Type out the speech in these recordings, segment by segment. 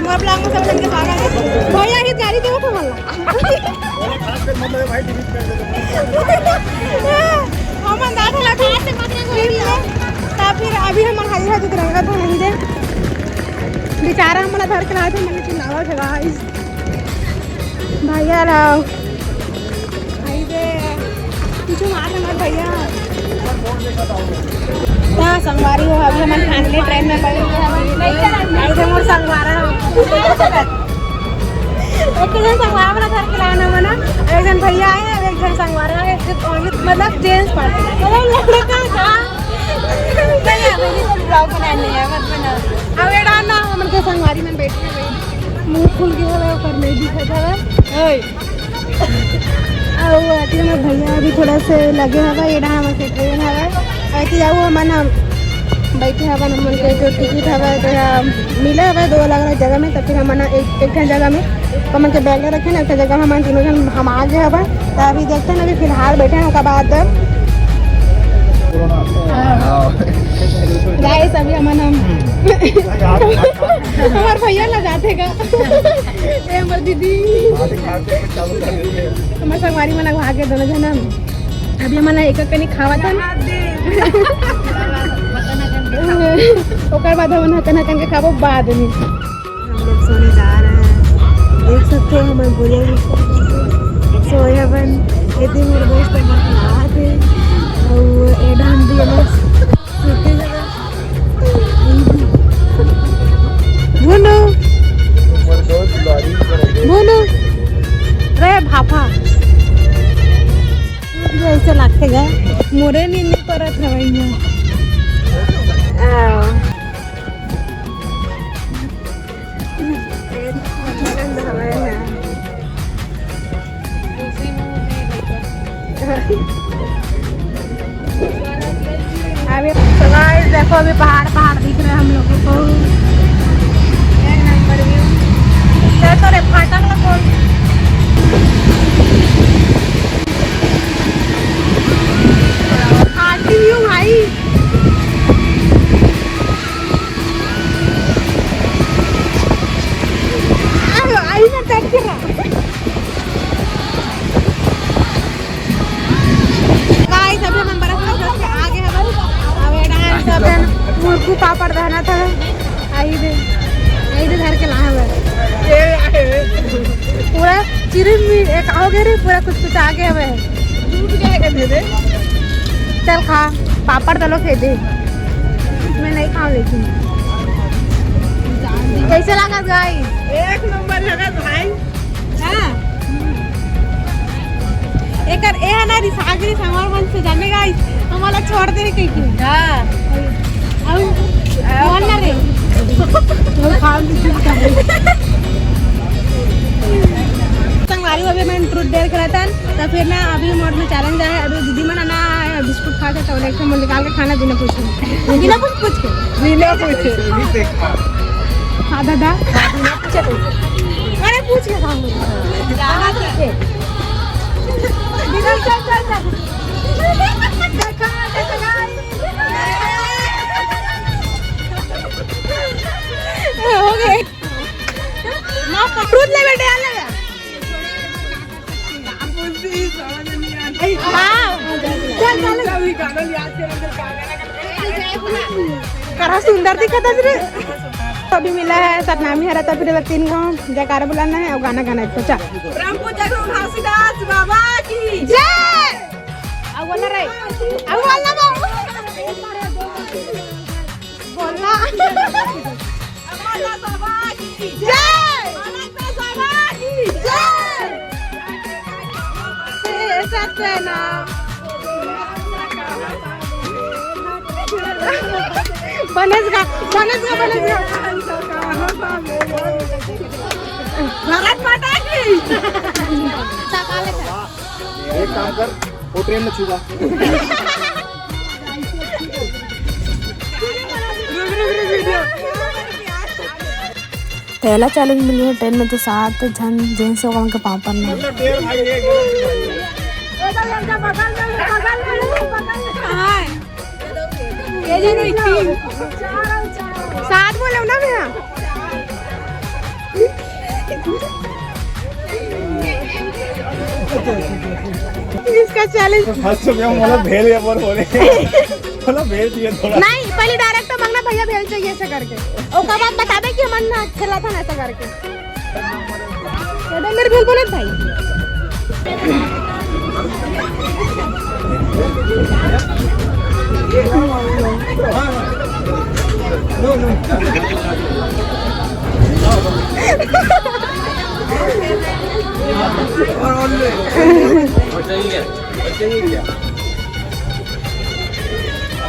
हमारे ब्लॉग में सब जन के स्वागत है। भैया ही गाड़ी देखो तो मला हम अंदाज लगा से पकड़े फिर अभी हम खाली है तिरंगा तो नहीं दे बेचारा हमला धर के लाए थे मैंने चिल्लावा था गाइस भैया राव आई दे कुछ मार ना भैया क्या संगवारी हो अभी हम खाने ट्रेन में बैठे हैं आई दे मोर संगवारा एक जन संगवारा वाला घर के लाना बना एक जन भैया आए एक जन संगवारा है मतलब जेंट्स पार्टी मतलब लड़का का नहीं मेरी तो ब्लॉग बनाने है मत बना अब एड़ा ना हम के संगवारी में बैठे हैं मुंह खुल गया है पर नहीं दिखा था ओए और अति में भैया अभी थोड़ा से लगे हवा एड़ा हम के ट्रेन हवा ऐसे जाओ मन हम बैठे हवा मन के जो टिकट हवा तो मिले हवा दो अलग अलग जगह में तो फिर हम एक जगह में कमन के बैग रखे ना एक जगह हम तीनों जन हम आ गए हवा तो अभी देखते हैं अभी फिलहाल बैठे हैं उसके बाद गाइस अभी हम हमारे भैया ना जाते का हमारे दीदी हमारे संगवारी में लगवा के दोनों जन अभी हमारा एक कनी खावा था ओकर बाद हम हकन के खाबो बाद में हम लोग सोने जा रहे हैं देख सकते हो हमारे बोलिया सोया बन इतनी मेरे दोस्त नहा थे और एडान भी सोते जगह बोलो बोलो रे भापा ऐसे लगते गए मोरे नींद परत हवाई अभी देखो अभी पहाड़ दिख रहे हैं हम लोगों को एक नंबर व्यू तो रे फाटक ना कौन आती व्यू भाई आई ना टच कर रहा गाइस अभी हम बरस में आगे हैं अब डांस सब मुर्गू पापड़ रहना था आई दे घर के लाए हुए पूरा चिरिम एक आओगे रे पूरा कुछ आगे हुए दूध जाएगा दे दे चल खा पापड़ दलो फेंक दे मैं नहीं खाऊं लेकिन कैसे लगा गाइस एक नंबर लगा भाई हां एकर ए है ना रिसागरी समार मन से जाने गाइस हमारा छोड़ दे कहीं की हां और कौन ना रे तो खा लीजिए संगवारी अभी मैं ट्रूथ डेयर करा था तो फिर ना अभी मोड में चैलेंज है अभी दीदी मना ना बिस्कुट खा के टॉयलेट से मुंह निकाल के खाना बिना पूछे बिना पूछ के हाँ दादा अरे पूछ के खाऊंगी हो गए फ्रूट ले बेटे आले करा सुंदर दिखा था रे अभी मिला है सतनामी हरा तो फिर 3 गाँव जयकारा बुलाना है और गाना गाना है तो चल घासीदास बाबा की जय अब बोला रे अब बोलना बोलना बाबा की जय बाबा की जय सत्यनाम बनेगा भारत माता की एक काम कर वो ट्रेन में छूगा पहला चैलेंज मिली है ट्रेन में तो 7 जन जेंट्स होगा उनके पाँव पर नहीं साथ बोले ना भैया इसका चैलेंज मला भेल या पर बोले मला भेल दिए थोड़ा नहीं, पहले डायरेक्ट मांगना भैया भेल चाहिए ऐसे करके, और का बात बता दे कि मन ना खेला था ना ऐसा करके। मेरे भेल बोले भाई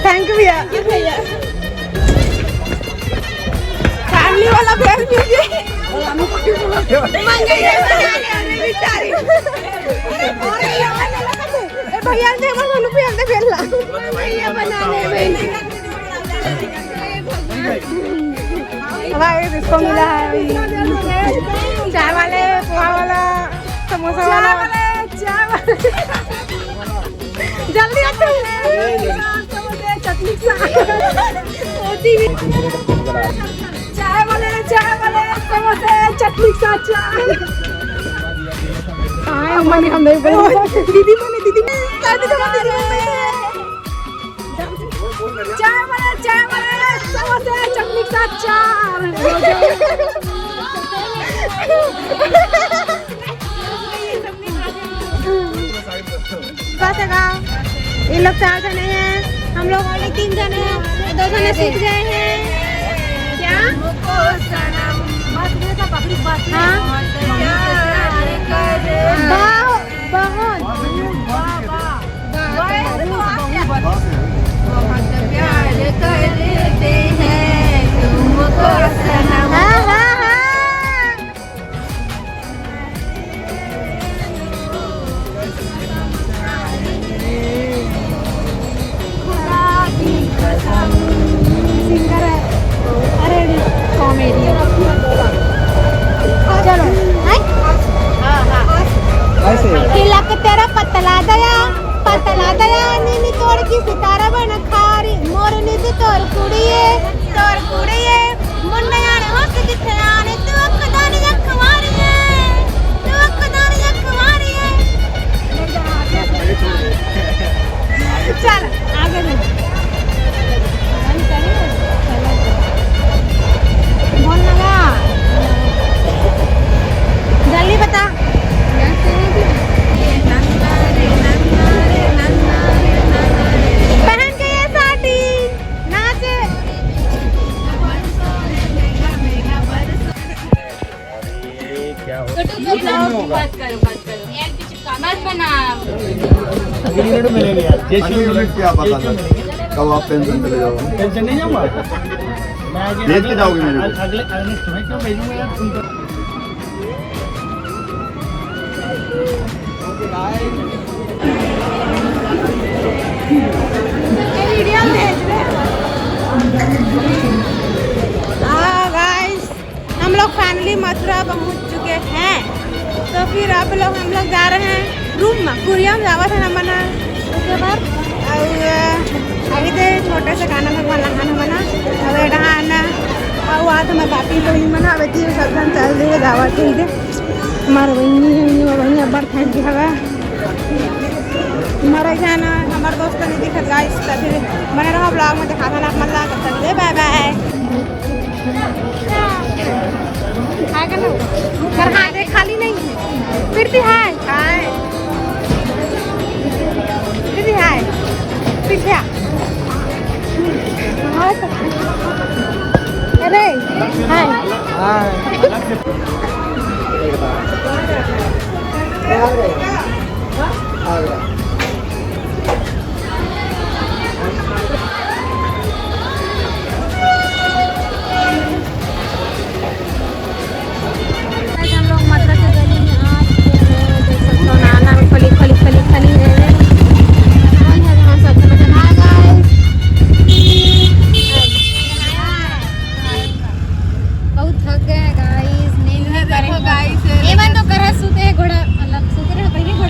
थैंक यू भैया। फैमिली वाला भेल मिल गया भैया ने भेला हमारे इसको मिला है चाय वाले, पोहा वाला, समोसा वाला, चाय वाले जल्दी आते चटनी चाय वाले समोसे चटनी सा चाय। हम नहीं दीदी चाय वाले समोसे चटनी सा चाय। ये लोग 4 जने हैं, हम लोग और 3 जने हैं, 2 जने सीख गए हैं क्या हाँ? तिलक तेरा पतला दया नीनी तोड़ की सितारा बन खारी मोर निधि तोर कुड़िए मुन्ने आने होक जिथे आने तू अखदानी अखवारी है चल आगे बोल लगा जल्दी बता पहन के ये साड़ी नाचे बात करो यार मत बना क्या पता था कब आप पेंशन चले जाओगे? पेंशन नहीं जाऊंगा भेज के जाओगे मेरे को? अगले तुम्हें क्यों भेजूंगा यार तुम तो गाइस हम लोग फाइनली मथुरा पहुंच चुके हैं, तो फिर अब लोग हम लोग जा रहे हैं रूम में कुरिया में जावा था ना मना उसके बाद अभी तो छोटे से खाना भगवान नहाना मना अब नहाना और वहाँ तो मैं बापी लोग मना अब सब चल देगा जावा ठीक है हमारे वही बड़ थैंक यू हवा हमारा जाना हमारे दोस्त नहीं दिखत गाइस तो फिर बने रहो ब्लॉग में दिखा था मजा कर बाय बाय हाय कर दे खाली नहीं फिर भी हाय फिर भी हाय पीछे अरे हाय हम लोग मथुरा के गली में आ चुके हैं, देख सकते हो नाना में फली है हम सब बहुत थक गए हैं गाइस नींद भी करे गाइस एवन तो कर सूते घोड़ा मतलब सूते रहे पहले घोड़ा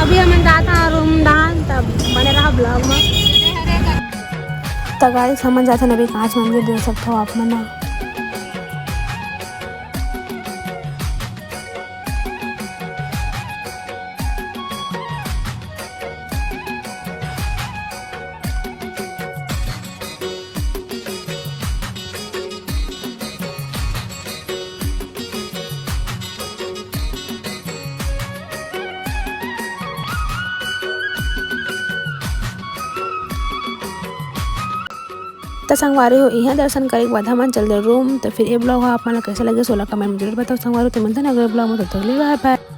अभी हम जाता रूम डाल तब बने रहा ब्लॉग में। तो गाइस हम जाते हैं अभी कांच मंदिर देख सकते हो आप मन। तो संगवारी हो यहाँ दर्शन करे के बाद हम चल दे रूम। तो फिर ये ब्लॉग आप मन कैसे लगे 16 कमेंट में जरूर बताओ संगवारी। तो मिलते हैं अगले ब्लॉग में, तब तक के लिए बाय बाय।